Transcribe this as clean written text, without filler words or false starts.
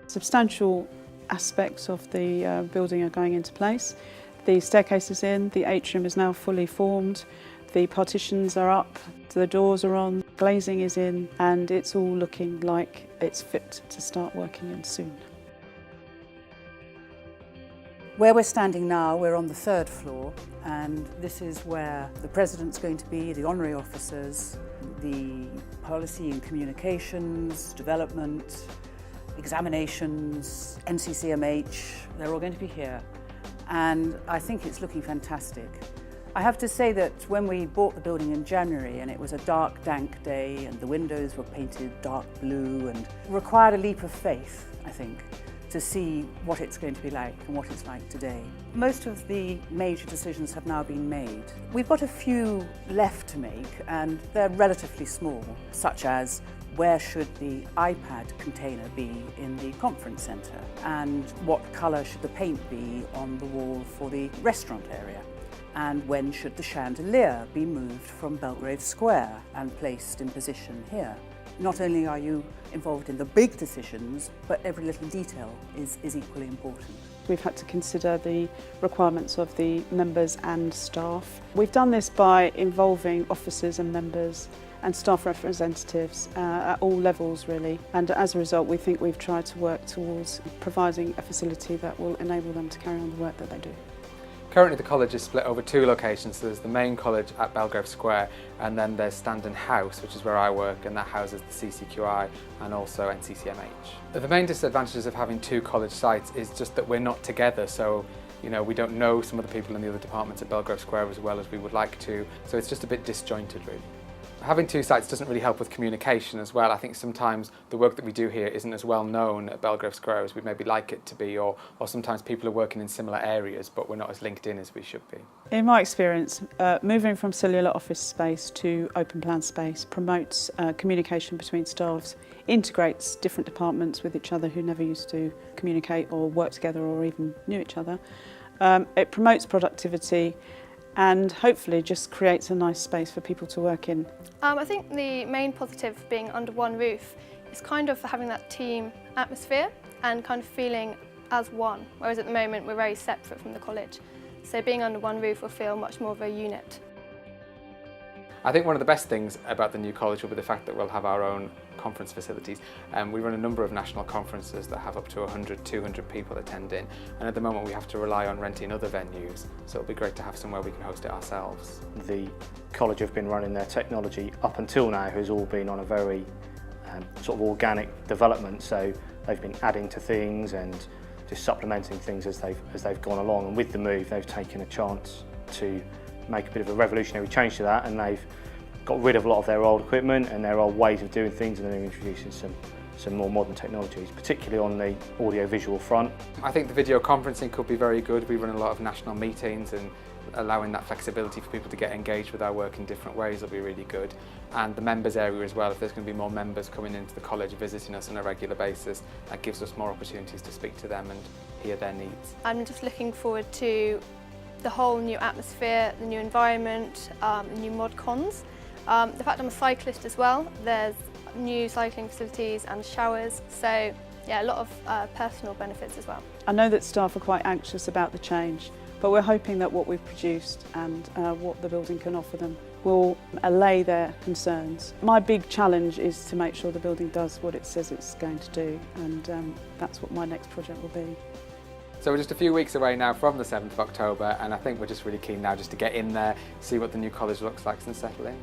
Substantial aspects of the building are going into place. The staircase is in, the atrium is now fully formed, the partitions are up, the doors are on, glazing is in, and it's all looking like it's fit to start working in soon. Where we're standing now, we're on the 3rd floor, and this is where the President's going to be, the honorary officers, the policy and communications, development, examinations, NCCMH, they're all going to be here. And I think it's looking fantastic. I have to say that when we bought the building in January and it was a dark, dank day and the windows were painted dark blue and required a leap of faith, I think, to see what it's going to be like and what it's like today. Most of the major decisions have now been made. We've got a few left to make and they're relatively small, such as where should the iPad container be in the conference centre and what colour should the paint be on the wall for the restaurant area, and when should the chandelier be moved from Belgrave Square and placed in position here. Not only are you involved in the big decisions, but every little detail is equally important. We've had to consider the requirements of the members and staff. We've done this by involving officers and members and staff representatives at all levels really, and as a result we think we've tried to work towards providing a facility that will enable them to carry on the work that they do. Currently the college is split over 2 locations. So there's the main college at Belgrave Square, and then there's Standon House, which is where I work, and that houses the CCQI and also NCCMH. The main disadvantages of having 2 college sites is just that we're not together, so we don't know some of the people in the other departments at Belgrave Square as well as we would like to, so it's just a bit disjointed really. Having 2 sites doesn't really help with communication as well. I think sometimes the work that we do here isn't as well known at Belgrave Square as we'd maybe like it to be, or sometimes people are working in similar areas but we're not as linked in as we should be. In my experience, moving from cellular office space to open plan space promotes communication between staffs, integrates different departments with each other who never used to communicate or work together or even knew each other. It promotes productivity and hopefully just creates a nice space for people to work in. I think the main positive of being under one roof is kind of having that team atmosphere and kind of feeling as one, whereas at the moment we're very separate from the college. So being under one roof will feel much more of a unit. I think one of the best things about the new college will be the fact that we'll have our own conference facilities. We run a number of national conferences that have up to 100, 200 people attending, and at the moment we have to rely on renting other venues, so it'll be great to have somewhere we can host it ourselves. The college have been running their technology up until now has all been on a very sort of organic development, so they've been adding to things and just supplementing things as they've gone along, and with the move they've taken a chance to make a bit of a revolutionary change to that, and they've got rid of a lot of their old equipment and their old ways of doing things, and they're introducing some more modern technologies, particularly on the audio-visual front. I think the video conferencing could be very good. We run a lot of national meetings, and allowing that flexibility for people to get engaged with our work in different ways will be really good. And the members area as well, if there's going to be more members coming into the college visiting us on a regular basis, that gives us more opportunities to speak to them and hear their needs. I'm just looking forward to the whole new atmosphere, the new environment, the new mod cons. The fact I'm a cyclist as well, there's new cycling facilities and showers, so yeah, a lot of personal benefits as well. I know that staff are quite anxious about the change, but we're hoping that what we've produced and what the building can offer them will allay their concerns. My big challenge is to make sure the building does what it says it's going to do, and that's what my next project will be. So we're just a few weeks away now from the 7th of October, and I think we're just really keen now just to get in there, see what the new college looks like and settle in.